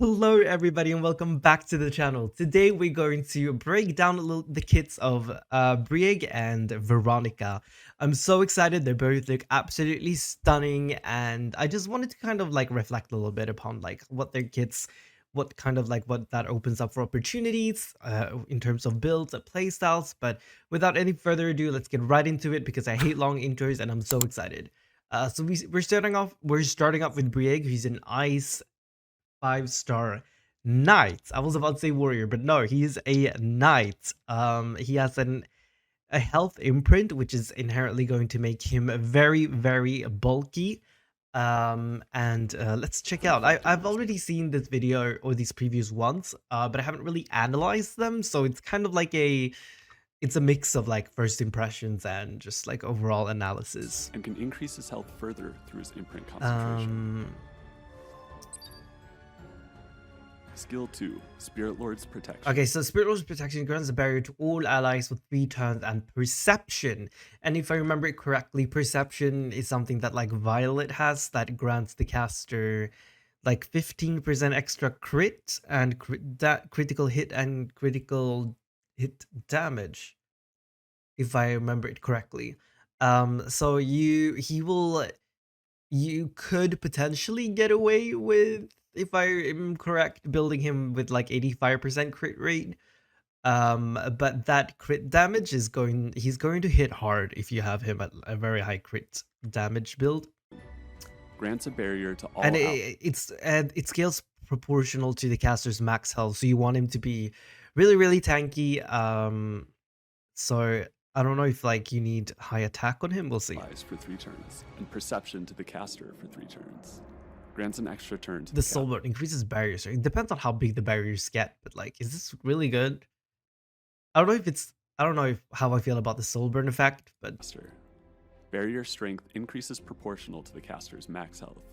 Hello everybody and welcome back to the channel. Today we're going to break down the kits of Brieg and Veronica. I'm so excited. They both look absolutely stunning, and I just wanted to kind of like reflect a little bit upon like what their kits, what kind of like what that opens up for opportunities in terms of builds and playstyles. But without any further ado, let's get right into it because I hate long intros and I'm so excited. We're starting off with Brieg, who's an ice 5-star knight. I was about to say warrior, but no, he is a knight. He has a health imprint, which is inherently going to make him very, very bulky. And let's check out. I've already seen this video or these previews once, but I haven't really analyzed them. So it's kind of like it's a mix of like first impressions and just like overall analysis. And can increase his health further through his imprint concentration. Skill 2, Spirit Lord's Protection. Okay, so Spirit Lord's Protection grants a barrier to all allies with 3 turns and Perception. And if I remember it correctly, Perception is something that like Violet has that grants the caster like 15% extra crit and critical hit and critical hit damage, if I remember it correctly. So you could potentially get away with, if I am correct, building him with like 85% crit rate. But that crit damage is he's going to hit hard if you have him at a very high crit damage build. Grants a barrier to all, and it scales proportional to the caster's max health, so you want him to be really, really tanky. So I don't know if like you need high attack on him. We'll see. For 3 turns, and Perception to the caster for 3 turns. Grants an extra turn to the soulboard increases barriers. It depends on how big the barriers get, but like, is this really good? I don't know how I feel about the soul burn effect, but barrier strength increases proportional to the caster's max health.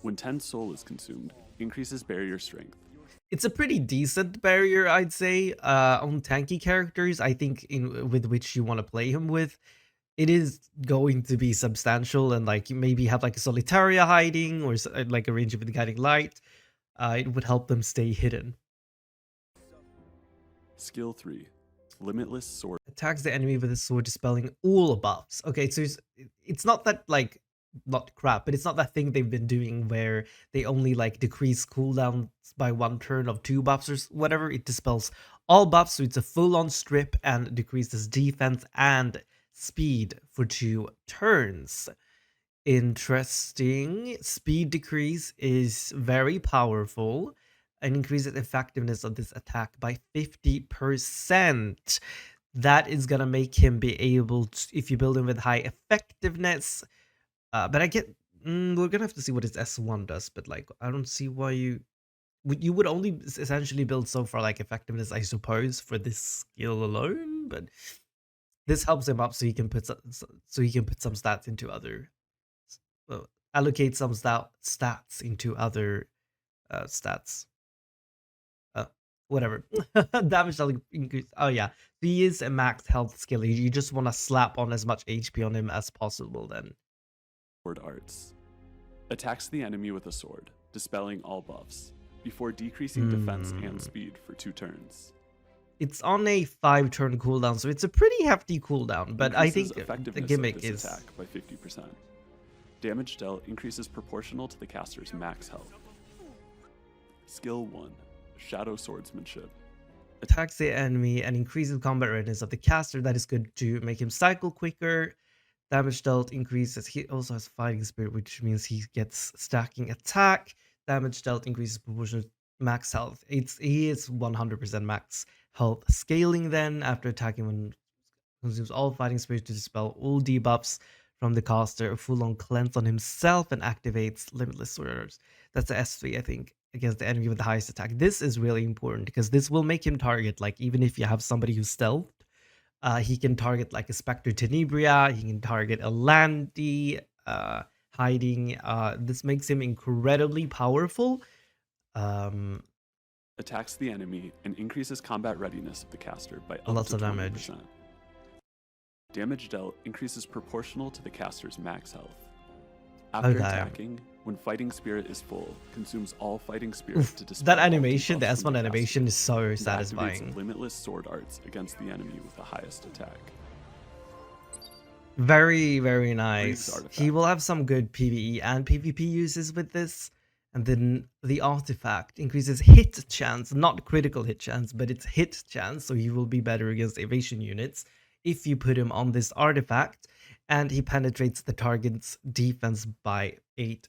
When 10 soul is consumed, increases barrier strength. It's a pretty decent barrier, I'd say, on tanky characters. I think with which you want to play him with, it is going to be substantial, and like you maybe have like a Solitaria hiding or like a range of the guiding light. It would help them stay hidden. Skill 3, Limitless Sword. Attacks the enemy with a sword, dispelling all buffs. Okay, so it's not that like not crap, but it's not that thing they've been doing where they only like decrease cooldowns by 1 turn of 2 buffs or whatever. It dispels all buffs, so it's a full-on strip and decreases defense and speed for 2 turns. Interesting. Speed decrease is very powerful and increases effectiveness of this attack by 50%. That is gonna make him be able to, if you build him with high effectiveness. But I get, we're gonna have to see what his S1 does, but like, I don't see why you would only essentially build so far like effectiveness, I suppose, for this skill alone. But this helps him up so he can put some stats into other, allocate some stats into other stats. Whatever. Damage shall increase. Oh yeah, he is a max health skill. You just want to slap on as much HP on him as possible then. Sword arts. Attacks the enemy with a sword, dispelling all buffs, before decreasing defense and speed for 2 turns. It's on a 5-turn cooldown, so it's a pretty hefty cooldown, but I think the gimmick is attack by 50%. Damage dealt increases proportional to the caster's max health. Skill 1, Shadow Swordsmanship. Attacks the enemy and increases combat readiness of the caster. That is good to make him cycle quicker. Damage dealt increases. He also has fighting spirit, which means he gets stacking attack. Damage dealt increases proportional to max health. He is 100% max health scaling then after attacking when consumes all fighting spirit to dispel all debuffs from the caster. A full-on cleanse on himself and activates limitless swords. That's the S3, I think, against the enemy with the highest attack. This is really important because this will make him target, like, even if you have somebody who's stealthed, he can target like a Spectre Tenebria, he can target a Landy hiding. This makes him incredibly powerful. Attacks the enemy and increases combat readiness of the caster by lots up to of 20%. damage. Damage dealt increases proportional to the caster's max health. After Okay. attacking, when Fighting Spirit is full, consumes all Fighting Spirit Oof, to dispel that all animation, the debuffs from S1 animation caster, is so and satisfying. activates limitless sword arts against the enemy with the highest attack. Very, very Brieg's nice. artifact. He will have some good PvE and PvP uses with this. And then the artifact increases hit chance, not critical hit chance, but it's hit chance. So he will be better against evasion units if you put him on this artifact. And he penetrates the target's defense by 8%.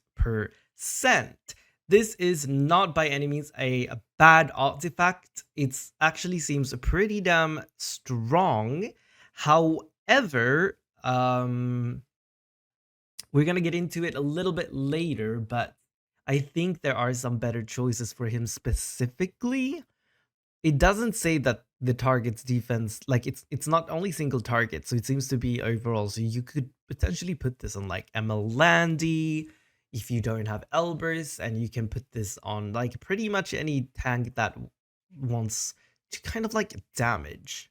This is not by any means a bad artifact. It actually seems pretty damn strong. However, we're gonna get into it a little bit later, but I think there are some better choices for him specifically. It doesn't say that the target's defense, like it's not only single target, so it seems to be overall. So you could potentially put this on like ML Landy if you don't have Elbers, and you can put this on like pretty much any tank that wants to kind of like damage,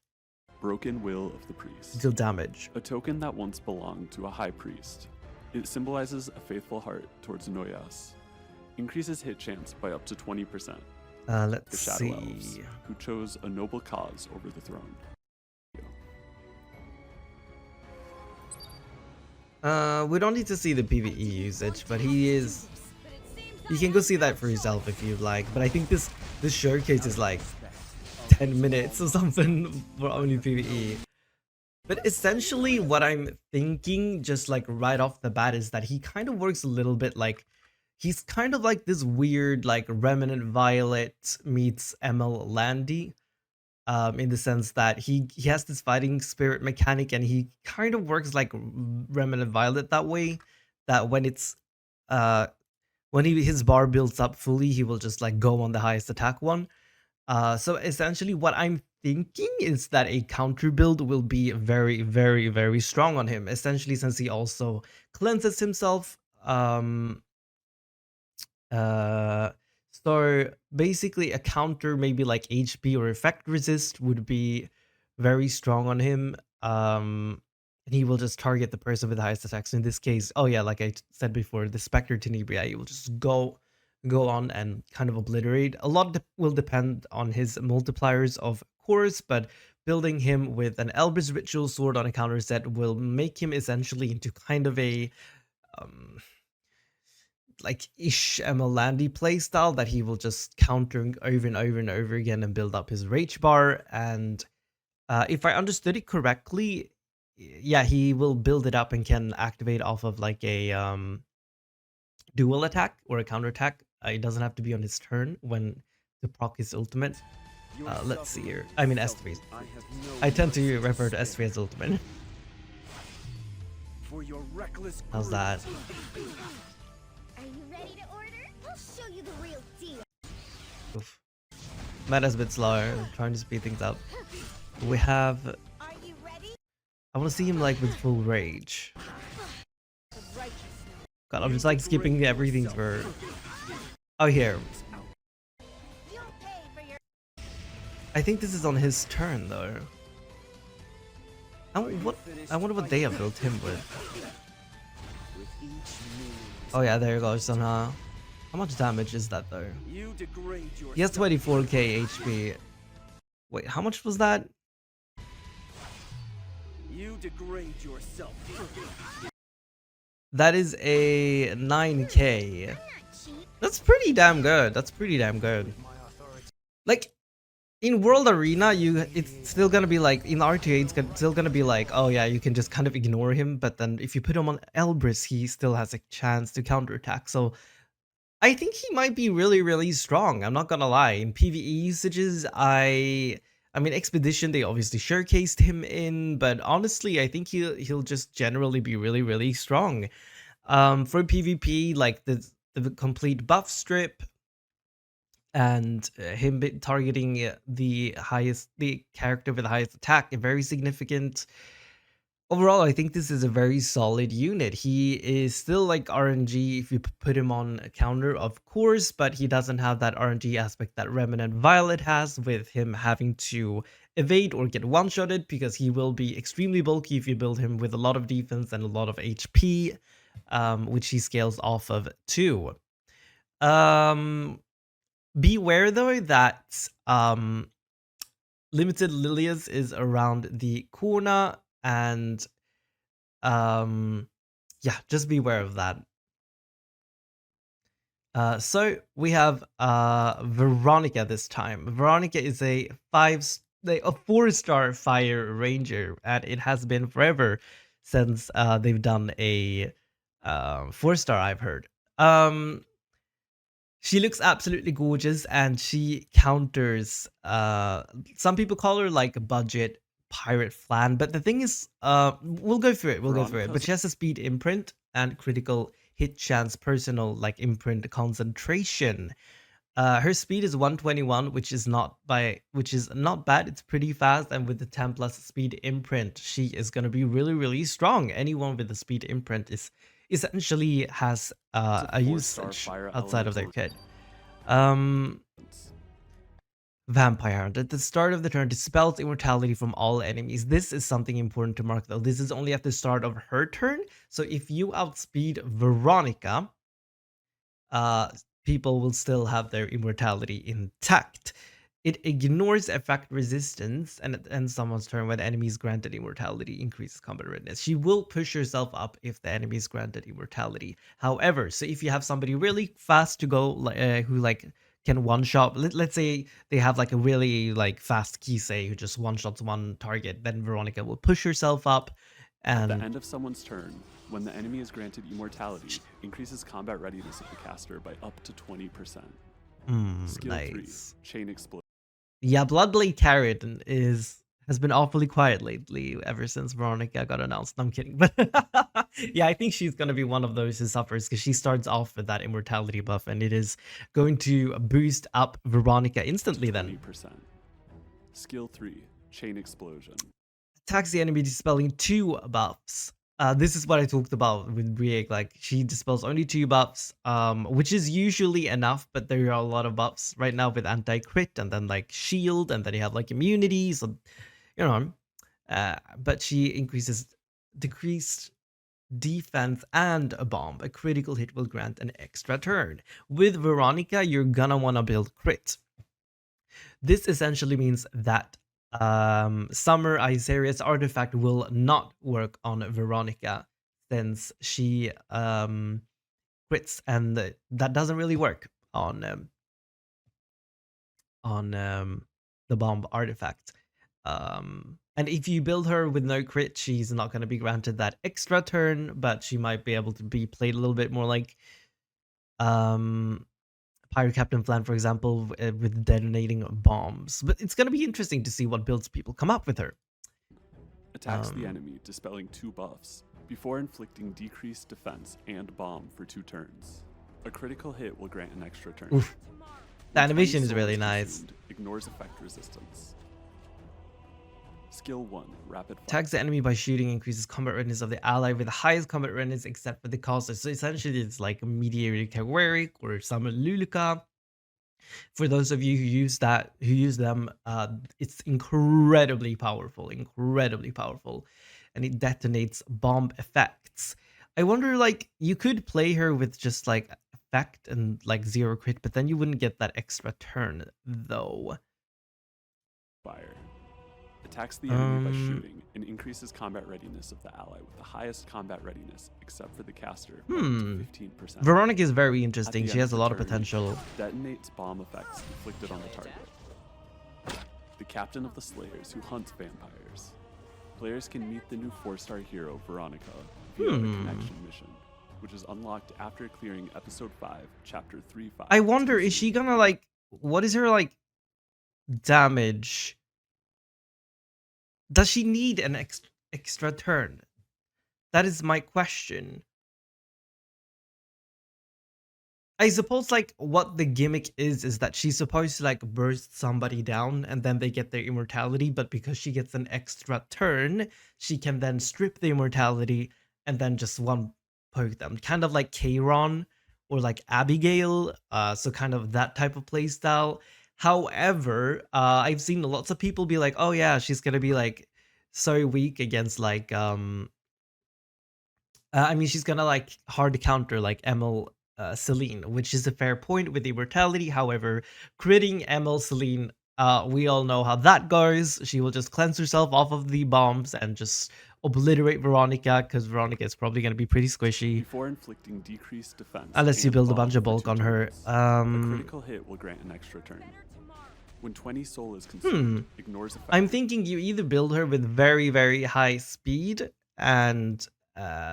Broken Will of the Priest. deal damage. A token that once belonged to a high priest. It symbolizes a faithful heart towards Noyas. Increases hit chance by up to 20%. The Let's Shadow see. Elves, who chose a noble cause over the throne. We don't need to see the PvE usage, but he is. You can go see that for yourself if you'd like. But I think this showcase is like 10 minutes or something for only PvE. But essentially, what I'm thinking, just like right off the bat, is that he kind of works a little bit like he's kind of like this weird, like Remnant Violet meets ML Landy. In the sense that he has this fighting spirit mechanic, and he kind of works like Remnant Violet that way. That when it's when his bar builds up fully, he will just like go on the highest attack one. So essentially, what I'm thinking is that a counter build will be very, very, very strong on him. Essentially, since he also cleanses himself. So basically a counter maybe like HP or effect resist would be very strong on him. And he will just target the person with the highest attacks. In this case, oh yeah, like I said before, the Spectre Tenebria, he will just go on and kind of obliterate. A lot will depend on his multipliers, of course, but building him with an Elbrus Ritual Sword on a counter set will make him essentially into kind of a like ish Landy playstyle that he will just counter over and over and over again and build up his rage bar. And if I understood it correctly, yeah, he will build it up and can activate off of like a dual attack or a counter attack. It doesn't have to be on his turn when to proc his ultimate. Let's see here. I mean S3. I tend to refer to S3 as ultimate. How's that? Are you ready to order? I'll show you the real deal. Oof. Meta's a bit slower. I'm trying to speed things up. We have. Are you ready? I want to see him like with full rage. God, I'm just like skipping everything for. Oh, here. You'll pay for your I think this is on his turn though. I wonder what they have built him with. Oh yeah, there goes somehow. How much damage is that though? He has 24k HP. Wait, how much was that? You degrade yourself. That is a 9k. not cheap. That's pretty damn good. That's pretty damn good. Like, in World Arena, it's still gonna be like, in RTA, it's still gonna be like, oh yeah, you can just kind of ignore him, but then if you put him on Elbrus, he still has a chance to counterattack. So I think he might be really, really strong. I'm not gonna lie. In PvE usages, I mean, Expedition, they obviously showcased him in, but honestly, I think he'll just generally be really, really strong. For PvP, like the complete buff strip, and him targeting the character with the highest attack, very significant. Overall, I think this is a very solid unit. He is still like RNG if you put him on a counter, of course, but he doesn't have that RNG aspect that Remnant Violet has, with him having to evade or get one-shotted, because he will be extremely bulky if you build him with a lot of defense and a lot of HP. which she scales off of 2. Um, Beware though that limited Lilias is around the corner, and yeah, just beware of that. So we have Veronica this time. Veronica is a 4-star fire ranger, and it has been forever since they've done a 4-star, I've heard. She looks absolutely gorgeous, and she counters some people call her like a budget pirate flan, but the thing is, we'll go through it, but Veronica's- she has a speed imprint and critical hit chance personal like imprint concentration. Her speed is 121, which is not bad. It's pretty fast, and with the 10 plus speed imprint, she is going to be really, really strong. Anyone with the speed imprint is essentially has It's a 4-star usage fire outside of their elemental. kit. Vampire Hunt. At the start of the turn, dispels immortality from all enemies. This is something important to mark though. This is only at the start of her turn. So if you outspeed Veronica, people will still have their immortality intact. It ignores effect resistance, and it ends someone's turn when the enemy is granted immortality, increases combat readiness. She will push herself up if the enemy is granted immortality. However, so if you have somebody really fast to go, who like can one shot, let's say they have like a really like fast Kisei who just one shots one target, then Veronica will push herself up, At the and end of someone's turn, when the enemy is granted immortality, increases combat readiness of the caster by up to 20%. Skill 3, nice. Chain Explosion. Yeah, Bloodblade Carrion has been awfully quiet lately ever since Veronica got announced. No, I'm kidding. But yeah, I think she's gonna be one of those who suffers because she starts off with that immortality buff, and it is going to boost up Veronica instantly then. 20%. Skill 3, Chain Explosion. Attacks the enemy dispelling 2 buffs. This is what I talked about with Brieg. Like, she dispels only 2 buffs, which is usually enough, but there are a lot of buffs right now with anti-crit and then like shield, and then you have like immunity, so you know. But she decreased defense and a bomb. A critical hit will grant an extra turn. With Veronica, you're gonna want to build crit. This essentially means that Summer Isaria's artifact will not work on Veronica since she crits, and that doesn't really work on the bomb artifact. And if you build her with no crit, she's not going to be granted that extra turn, but she might be able to be played a little bit more like Pirate Captain Flan, for example, with detonating bombs. But it's going to be interesting to see what builds people come up with her. Attacks the enemy, dispelling 2 buffs, before inflicting decreased defense and bomb for 2 turns. A critical hit will grant an extra turn. Oof. The When animation 20 is really souls nice. consumed, ignores effect resistance. Skill 1, Rapid Fire. Tags the enemy by shooting, increases combat readiness of the ally with the highest combat readiness except for the caster. So essentially it's like a Mediator Kawaric or Summon Luluka. For those of you who use them, it's incredibly powerful, and it detonates bomb effects. I wonder, like, you could play her with just like effect and like 0 crit, but then you wouldn't get that extra turn though. Fire. Attacks the enemy by shooting and increases combat readiness of the ally with the highest combat readiness, except for the caster, by up to 15%. Veronica is very interesting. At the She end has a the lot of turn, potential. Detonates bomb effects inflicted on the target. The captain of the Slayers who hunts vampires. Players can meet the new 4-star hero, Veronica, via the connection mission, which is unlocked after clearing episode 5, chapter 3-5. I wonder, is she gonna like, what is her like damage? Does she need an extra turn? That is my question. I suppose like what the gimmick is that she's supposed to like burst somebody down and then they get their immortality, but because she gets an extra turn, she can then strip the immortality and then just one poke them. Kind of like Kairon or like Abigail, so kind of that type of playstyle. However, I've seen lots of people be like, oh yeah, she's gonna be like so weak against like I mean, she's gonna like hard counter like ML Celine, which is a fair point with immortality. However, critting ML Celine, we all know how that goes. She will just cleanse herself off of the bombs and just obliterate Veronica, because Veronica is probably gonna be pretty squishy Before inflicting decreased defense unless you and build a bulk bunch of for bulk 2 on her. turns, a critical hit will grant an extra turn. When 20 soul is consumed, ignores effect. I'm thinking you either build her with very, very high speed and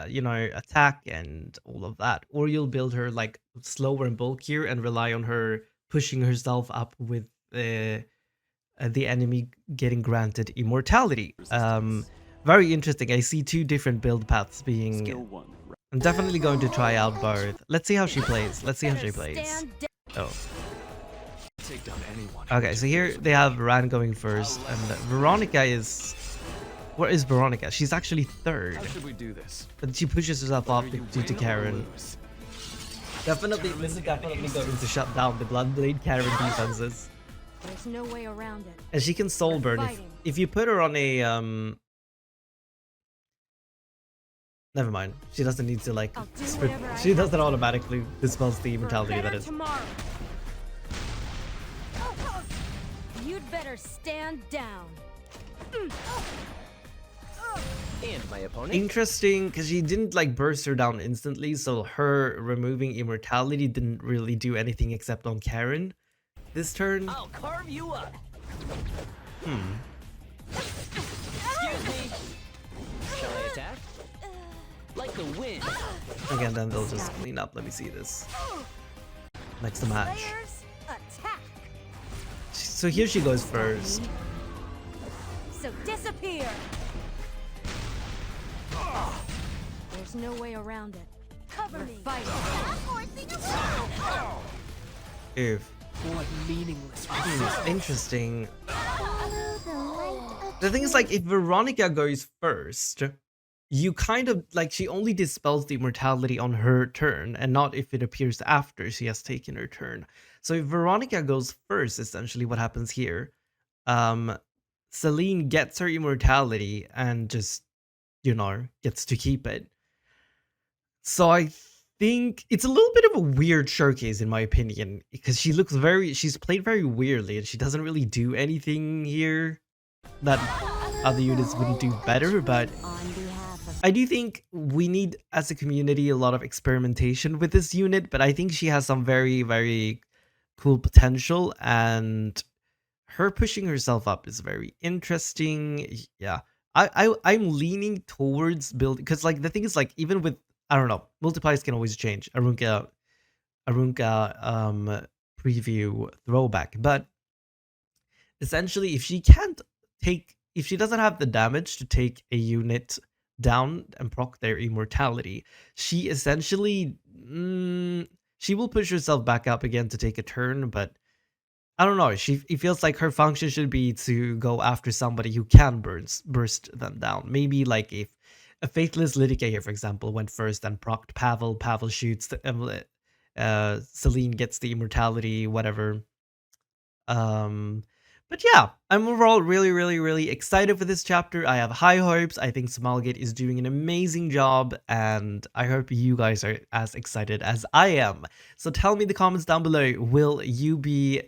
you know, attack and all of that, or you'll build her like slower and bulkier and rely on her pushing herself up with the enemy getting granted immortality. Very interesting. I see two different build paths being. Skill 1. I'm definitely going to try out both. Let's see how she plays. Let's see how she plays. Oh. Take down anyone. Okay, so here they have Ran going first, and Veronica is... Where is Veronica? She's actually third. How should we do this? But she pushes herself off Whether you due to win or Karen. lose. Definitely, this is definitely going to shut down the Bloodblade Karen defenses. There's no way around it. And she can soul burn. If you put her on a... Never mind. She doesn't need to like... She doesn't automatically dispels the immortality, that is. Tomorrow. You'd better stand down. And my opponent. Interesting, because she didn't like burst her down instantly, so her removing immortality didn't really do anything except on Karen this turn. I'll carve you up. Excuse me. Shall I attack? Like the wind. Again, then they'll just clean up. Let me see this. Next match. Players, attack. So here she goes first. So disappear. There's no way around it. Cover me. If What meaningless. interesting. The thing is, like, if Veronica goes first, you kind of like she only dispels the immortality on her turn, and not if it appears after she has taken her turn. So if Veronica goes first, essentially what happens here, Celine gets her immortality and just, you know, gets to keep it. So I think it's a little bit of a weird showcase in my opinion, because she's played very weirdly and she doesn't really do anything here that other units wouldn't do better, but I do think we need, as a community, a lot of experimentation with this unit, but I think she has some very, very cool potential, and her pushing herself up is very interesting. Yeah, I'm leaning towards building, because like the thing is, like, even with, I don't know, multipliers can always change. Arunka preview throwback, but essentially if she doesn't have the damage to take a unit down and proc their immortality, she essentially she will push herself back up again to take a turn, but I don't know, it feels like her function should be to go after somebody who can burst them down. Maybe like if a Faithless Litica here, for example, went first and procced Pavel shoots Celine gets the immortality, whatever. But yeah, I'm overall really, really, really excited for this chapter. I have high hopes. I think Smilegate is doing an amazing job, and I hope you guys are as excited as I am. So tell me in the comments down below, will you be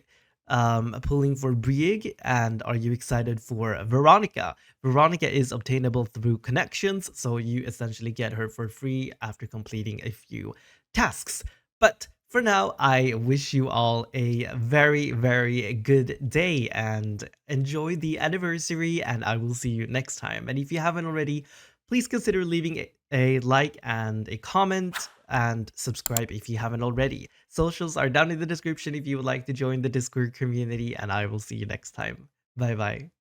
pulling for Brieg, and are you excited for Veronica? Veronica is obtainable through connections, so you essentially get her for free after completing a few tasks. But for now, I wish you all a very, very good day and enjoy the anniversary, and I will see you next time. And if you haven't already, please consider leaving a like and a comment, and subscribe if you haven't already. Socials are down in the description if you would like to join the Discord community, and I will see you next time. Bye bye.